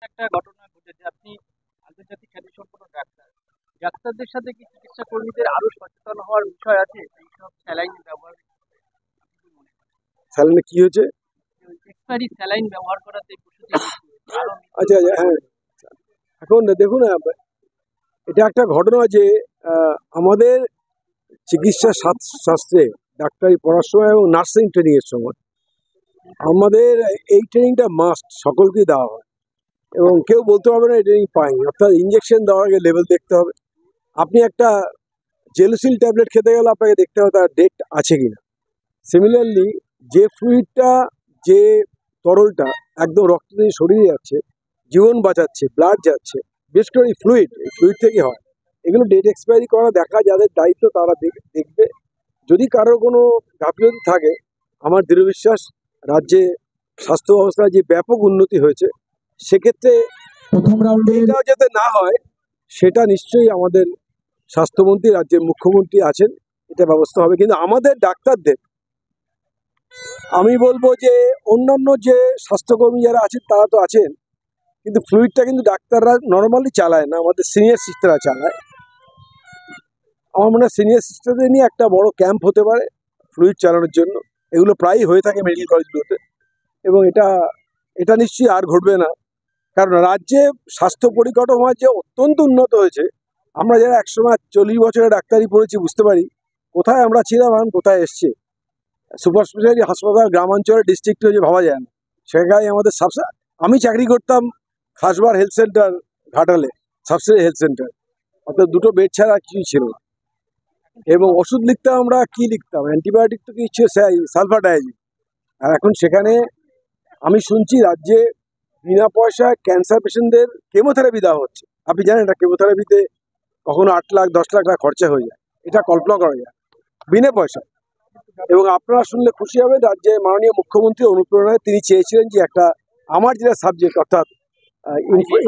একটা ঘটনা ঘটেছে। আপনি আন্তর্জাতিক খ্যাতিসম্পন্ন ডাক্তার। ডাক্তারদের সাথে কি চিকিৎসা কর্মীদের আরো সচেতন হওয়ার বিষয় আছে এইসব স্যালাইন ব্যবহার? আপনি কি মনে করেন? স্যালাইনে কি হয়েছে? এক্সপায়ারি স্যালাইন ব্যবহার করাতে পশুদের মৃত্যু হয়েছে, আরো মৃত্যু আচ্ছা আচ্ছা, হ্যাঁ। এখন দেখুন, এটা একটা ঘটনা যে আমাদের চিকিৎসা শাস্ত্রে ডাক্তারি পড়ার সময় এবং নার্সিং ট্রেনিং এর সময় আমাদের এই ট্রেনিংটা মাস্ট সকলকেই দেওয়া হয়, এবং কেউ বলতে পারবে না এই ট্রেনিং পায়নি। অর্থাৎ ইঞ্জেকশন দেওয়ার আগে লেভেল দেখতে হবে। আপনি একটা জেলুসিল ট্যাবলেট খেতে গেলে আপনাকে দেখতে হবে তার ডেট আছে কিনা। সিমিলারলি যে ফ্লুইডটা, যে তরলটা একদম রক্ত দিয়ে শরীরে যাচ্ছে, জীবন বাঁচাচ্ছে, ব্লাড যাচ্ছে, বিশেষ করে এই ফ্লুইড থেকে হয়, এগুলো ডেট এক্সপায়ারি করা দেখা যাদের দায়িত্ব তারা দেখবে। যদি কারোর কোনো গাফিলতি থাকে, আমার দৃঢ় বিশ্বাস রাজ্যে স্বাস্থ্য ব্যবস্থার যে ব্যাপক উন্নতি হয়েছে, সেক্ষেত্রে প্রথম রাউন্ডে এটাও যাতে না হয় সেটা নিশ্চয়ই আমাদের স্বাস্থ্যমন্ত্রী, রাজ্যের মুখ্যমন্ত্রী আছেন, এটা ব্যবস্থা হবে। কিন্তু আমাদের ডাক্তারদের আমি বলবো যে অন্যান্য যে স্বাস্থ্যকর্মী যারা আছেন তারা তো আছেন, কিন্তু ফ্লুইডটা কিন্তু ডাক্তাররা নর্মালি চালায় না, আমাদের সিনিয়র সিস্টাররা চালায়। আমার মনে হয় সিনিয়র সিস্টারদের নিয়ে একটা বড় ক্যাম্প হতে পারে ফ্লুইড চালানোর জন্য। এগুলো প্রায়ই হয়ে থাকে মেডিকেল কলেজগুলোতে, এবং এটা নিশ্চয়ই আর ঘটবে না। কারণ রাজ্যে স্বাস্থ্য পরিকাঠামো যে অত্যন্ত উন্নত হয়েছে। আমরা যারা একসময় 40 বছরের ডাক্তারি পড়েছি বুঝতে পারি কোথায় আমরা ছিলাম এখন কোথায় এসছে। সুপার স্পেশালিটি হাসপাতাল গ্রামাঞ্চলের ডিস্ট্রিক্টে যে ভাবা যায় না, সেখানে আমাদের আমি চাকরি করতাম খাসবার হেলথ সেন্টার ঘাটালে, সাবসিডি হেলথ সেন্টার, অর্থাৎ 2টো বেড ছাড়া আর কিছুই ছিল না। এবং ওষুধ লিখতাম, আমরা কি লিখতাম, অ্যান্টিবায়োটিক তো কিছু সালফার ডায়াজিন। আর এখন সেখানে আমি শুনছি রাজ্যে বিনা পয়সায় ক্যান্সার পেশেন্টদের কেমোথেরাপি দেওয়া হচ্ছে। আপনি জানেন এটা কেমোথেরাপিতে কখনো 8 লাখ 10 লাখ টাকা খরচা হয়ে যায়, এটা কল্পনা করা যায় বিনা পয়সা। এবং আপনারা শুনলে খুশি হবেন, রাজ্যে মাননীয় মুখ্যমন্ত্রী অনুপ্রেরণায় তিনি চেয়েছিলেন যে একটা আমার যেটা সাবজেক্ট অর্থাৎ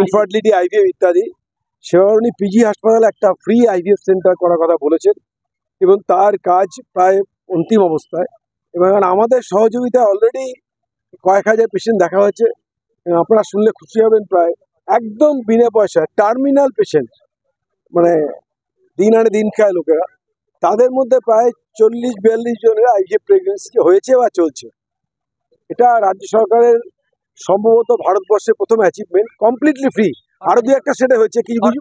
ইনফার্টিলিটি, আইভিএফ ইত্যাদি, সেবার উনি পিজি হাসপাতালে একটা ফ্রি আইভিএফ সেন্টার করার কথা বলেছেন, এবং তার কাজ প্রায় অন্তিম অবস্থায়। এবং আমাদের সহযোগিতা অলরেডি কয়েক হাজার পেশেন্ট দেখা হয়েছে। আপনারা শুনলে খুশি হবেন, প্রায় একদম বিনা পয়সায় টার্মিনাল পেশেন্ট, মানে দিন আনে দিন খায় লোকেরা, তাদের মধ্যে প্রায় 40-42 জনের আইভিএফ প্রেগনেন্সি হয়েছে বা চলছে। এটা রাজ্য সরকারের সম্ভবত ভারতবর্ষের প্রথম অ্যাচিভমেন্ট, কমপ্লিটলি ফ্রি। আরো 2-1টা সেটা হয়েছে কিছু কিছু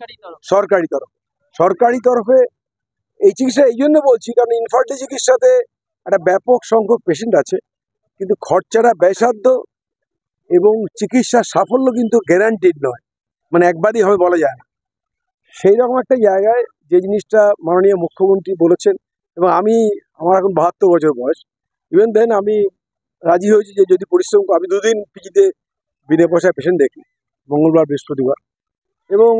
সরকারি তরফে। এই চিকিৎসা এই জন্য বলছি কারণ ইনফার্টিলিটি চিকিৎসাতে একটা ব্যাপক সংখ্যক পেশেন্ট আছে, কিন্তু খরচাটা ব্যয়সাধ্য এবং চিকিৎসার সাফল্য কিন্তু গ্যারান্টিড নয়, মানে একবারই হবে বলা যায় না। সেই রকম একটা জায়গায় যে জিনিসটা মাননীয় মুখ্যমন্ত্রী বলেছেন, এবং আমার এখন 72 বছর বয়স, ইভেন দেন আমি রাজি হয়েছি যে যদি পরিশ্রম আমি 2 দিন পিজিতে বিনা পয়সায় পেশেন্ট দেখি, মঙ্গলবার বৃহস্পতিবার। এবং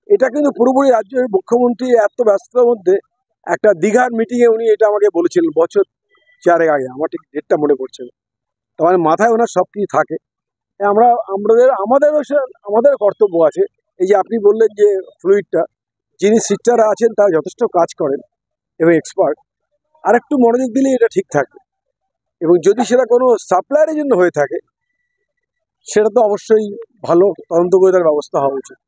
এটা কিন্তু পুরোপুরি রাজ্যের মুখ্যমন্ত্রী এত ব্যস্ততার মধ্যে একটা দীঘার মিটিংয়ে উনি এটা আমাকে বলেছিলেন বছর 4 আগে, আমার ঠিক ডেটটা মনে পড়ছে না। তার মানে মাথায় ওনার সব কিছু থাকে। আমাদের কর্তব্য আছে। এই যে আপনি বললেন যে ফ্লুইডটা, যিনি সিস্টাররা আছেন তারা যথেষ্ট কাজ করেন এবং এক্সপার্ট, আর একটু মনোযোগ দিলে এটা ঠিক থাকবে। এবং যদি সেটা কোনো সাপ্লায়ারের জন্য হয়ে থাকে, সেটা তো অবশ্যই ভালো তদন্ত করে তার ব্যবস্থা হওয়া উচিত।